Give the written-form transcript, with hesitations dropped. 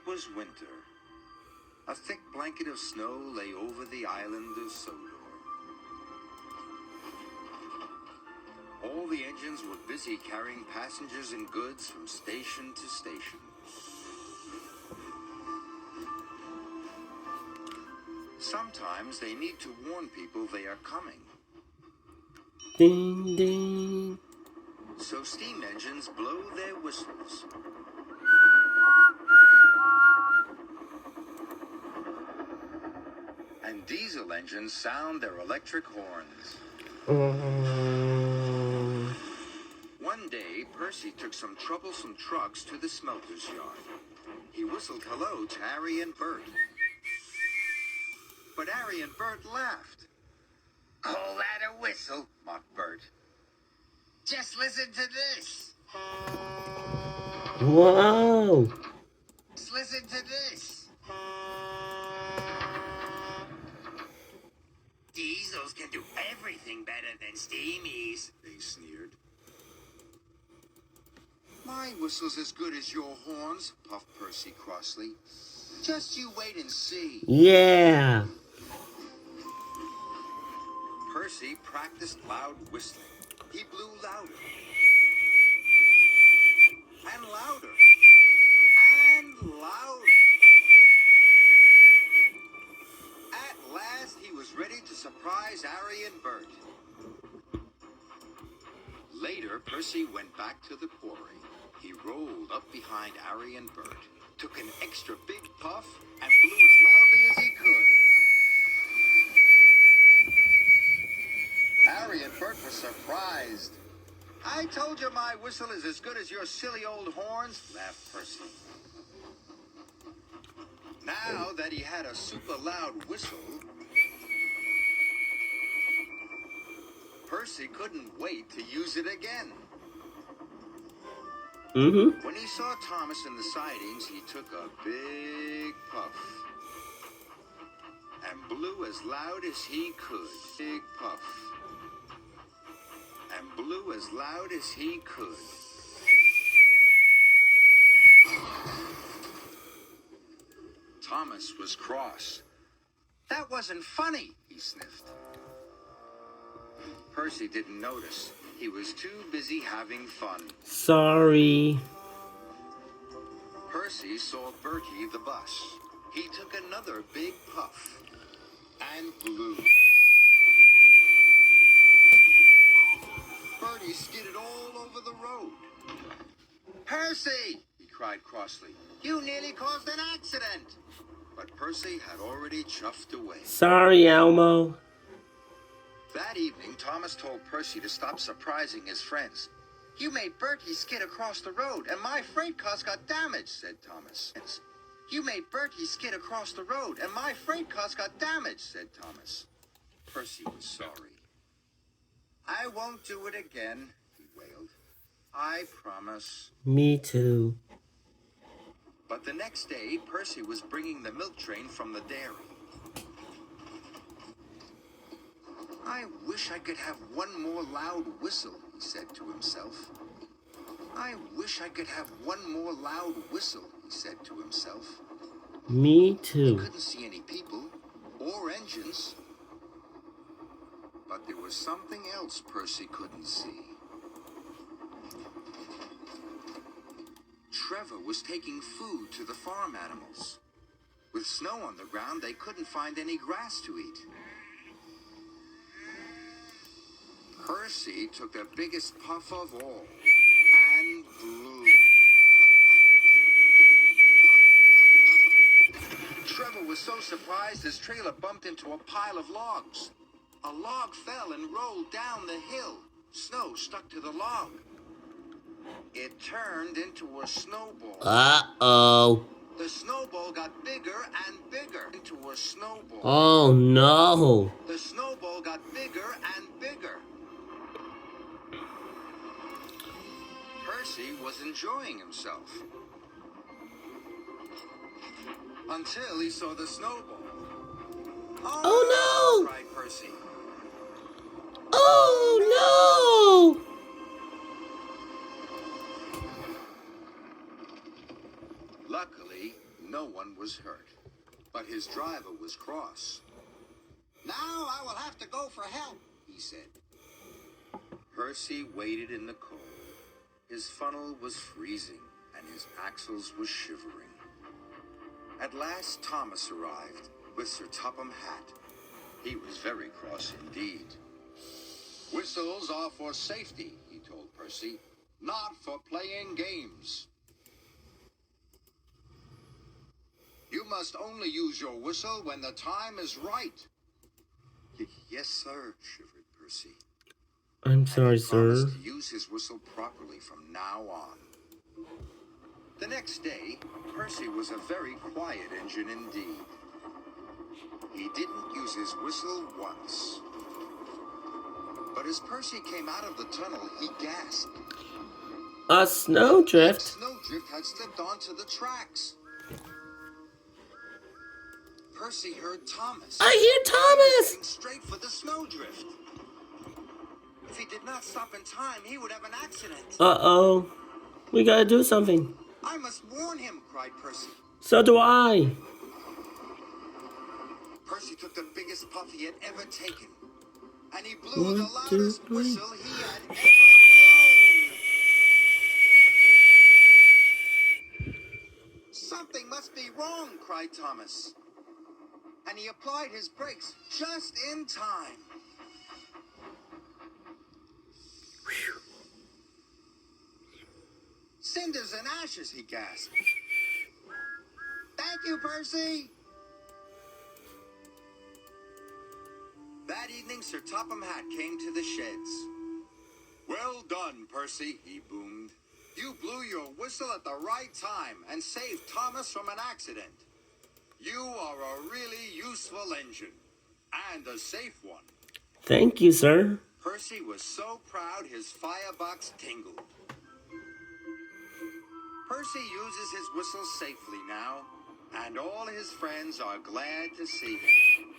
It was winter. A thick blanket of snow lay over the island of Sodor. All the engines were busy carrying passengers and goods from station to station. Sometimes they need to warn people they are coming. Ding, ding. So steam engines blow their whistles. And diesel engines sound their electric horns. One day, Percy took some troublesome trucks to the smelter's yard. He whistled hello to Arry and Bert. But Arry and Bert laughed. "Call that a whistle?" mocked Bert. "Just listen to this." Wow. "Just listen to this." "Diesels can do everything better than steamies," they sneered. "My whistle's as good as your horns," puffed Percy crossly. "Just you wait and see." Yeah. Percy practiced loud whistling. He blew louder. And louder. And louder. At last, he was ready to surprise Arry and Bert. Later, Percy went back to the quarry. He rolled up behind Arry and Bert, took an extra big puff, and blew as loudly as he could. Arry and Bert were surprised. "I told you my whistle is as good as your silly old horns," laughed Percy. Now that he had a super loud whistle, Percy couldn't wait to use it again. When he saw Thomas in the sidings, he took a big puff and blew as loud as he could. Big puff. And blew as loud as he could. Thomas was cross. "That wasn't funny," he sniffed. Percy didn't notice. He was too busy having fun. Sorry. Percy saw Bertie the bus. He took another big puff and blew. Bertie skidded all over the road. "Percy!" he cried crossly. "You nearly caused an accident!" But Percy had already chuffed away. Sorry, Elmo. That evening, Thomas told Percy to stop surprising his friends. "You made Bertie skid across the road, and my freight cars got damaged," said Thomas. "You made Bertie skid across the road, and my freight cars got damaged," said Thomas. Percy was sorry. "I won't do it again," he wailed. "I promise." Me too. But the next day, Percy was bringing the milk train from the dairy. "I wish I could have one more loud whistle," he said to himself. "I wish I could have one more loud whistle," he said to himself. Me He too. couldn't see any people or engines. But there was something else Percy couldn't see. Trevor was taking food to the farm animals. With snow on the ground, they couldn't find any grass to eat. Percy took the biggest puff of all and blew. Trevor was so surprised his trailer bumped into a pile of logs. A log fell and rolled down the hill. Snow stuck to the log. It turned into a snowball. Uh-oh. The snowball got bigger and bigger into a snowball. Oh, no. The snowball got bigger and bigger. Percy was enjoying himself. Until he saw the snowball. Oh, no. Cried Percy. Oh, no. Luckily, no one was hurt, but his driver was cross. "Now I will have to go for help," he said. Percy waited in the cold. His funnel was freezing, and his axles were shivering. At last Thomas arrived with Sir Topham Hatt. He was very cross indeed. "Whistles are for safety," he told Percy, "not for playing games. You must only use your whistle when the time is right." "Yes, sir," shivered Percy. I'm sorry, He promised sir. to use his whistle properly from now on. The next day, Percy was a very quiet engine indeed. He didn't use his whistle once. But as Percy came out of the tunnel, he gasped. A snowdrift? Snowdrift had slipped onto the tracks. Percy heard Thomas. I hear Thomas! Heading straight for the snowdrift. If he did not stop in time, he would have an accident. Uh-oh. We gotta do something. "I must warn him," cried Percy. So do I. Percy took the biggest puff he had ever taken, and he blew the 1, 2, loudest 3. whistle he had ever blown. "Something must be wrong," cried Thomas, and he applied his brakes just in time. "Cinders and ashes," he gasped. "Thank you, Percy." That evening, Sir Topham Hatt came to the sheds. "Well done, Percy," he boomed. "You blew your whistle at the right time and saved Thomas from an accident. You are a really useful engine, and a safe one." Thank you, sir. Percy was so proud his firebox tingled. Percy uses his whistle safely now, and all his friends are glad to see him.